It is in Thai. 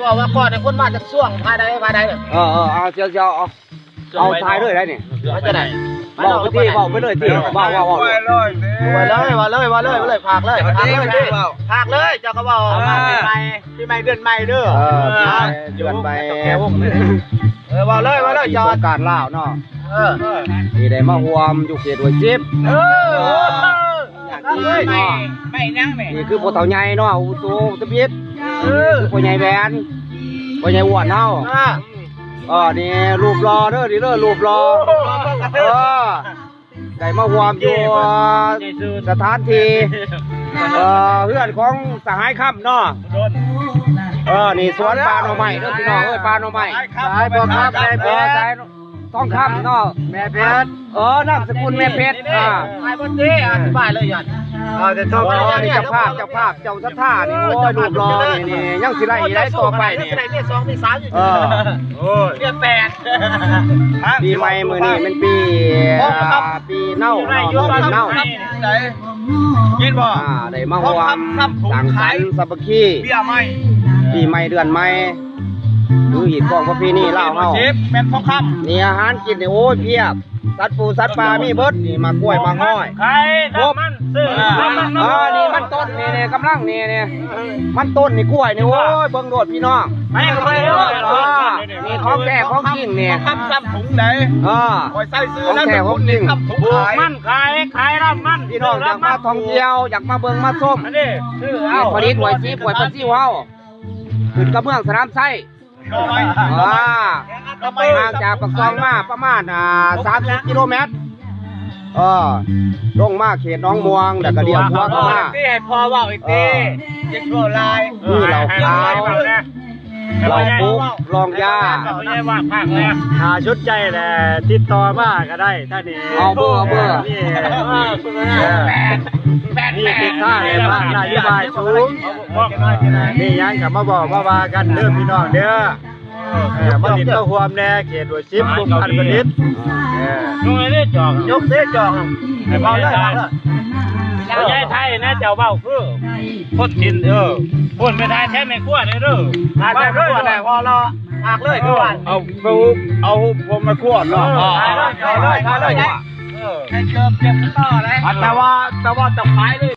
ว่าก่อนในคนมาจากช่วงภายใดเนี่ยเอาเจ้าเอาทายเลยได้นี่มันจะไหนบอกไปที่บอกไปเลยที่บอกไปเลยพักเลยเจ้าก็บอกปีใหม่เดือนใหม่เด้อเดือนใหม่ว่าเลยจอดการล่าวเนาะนี่ได้มาหวมอยู่เขตหัวชิปไม่นั่งแม่นี่คือโปเต่าใหญ่เนาะอุโสตะพิษโปใหญ่แบนโปใหญ่อ้วนเนาะนี่รูปรอเด้อดิเด้อรูปรอได้มาหวมอยู่สถานที่เพื่อนของสหายค่ำเนาะนี่สวนปลาหน่อไม้เด้อพี่น้องปลาหน่อไม้สายบอกครับแม่เพชรต้องคำเนาะแม่เพชรนามสกุลแม่เพชรไอ้บนนี้อธิบายเลยยันจะชอบนี่เจ้าภาพเจ้าสัทธานี่โอ้ยรูปรอนี่ยังสิได้ต่อไปนี่มี2มี3อยู่เดือน8ปีใหม่มื้อนี้มันปีเน่ายินบ่ได้มาหวมสังสรรค์สามัคคีปีใหม่เดือนใหม่ดูหินกองพระพี่นี่เล่าเฮาแม่นทองคำนี่อาหารกินนี่โอ้ยเพียบสัตว์ปูสัตว์ปลามีเบิดนี่มากล้วยมาห้อยไข่มันซื้อนี่มันต้นนี่กำลังนี่มันต้นนี่กล้วยนี่โอ้ยเบิ่งโดดพี่น้องไม่เคยนี่ของแก่ของจริงนี่ทำซ้ำถุงไหนคอยใส่ซื้อแล้วของจริงมันขายรับมันพี่น้องอยากมาท่องเที่ยวอยากมาเบิ่งมาส้มนี่ซื้อเอาผลิตหวยซีหวยปลาซิวเฮาขึ้นกระเบื้องสนามไส้ห่างจากปากซองมาประมาณ30 กิโลเมตรลงมาเขตน้องม่วงแต่ก็เดียวพัวเข้ามาที่ให้พอว่าอีกทีจะชั่วลายนี่เราขาวเราปุ๊กลองยาไม่ใช่ว่าภาคแล้วชุดใจแหละติดต่อมาก็ได้ท่านนี้เอาเบอร์นี่ติดท่าเลยพระนายบายสูงนี่ยังกับมาบอกว่ากันเด้อพี่น้องเด้อมาดินก็หวมแน่เขตหัวชิปบุกพันผลิตยกได้จอกไอ้เบาได้ไม่ใช่ไทยนะเจ้าเบาคือพ้นทินพ้นไม่ได้แท้ไม่ขั้วเลยเด้ออาจจะขั้วแต่พอเราหักเลยทุกวันเอาผมมาขั้วเนาะทาเลยเก็บต่อเลยแต่ว่าจะขายเลย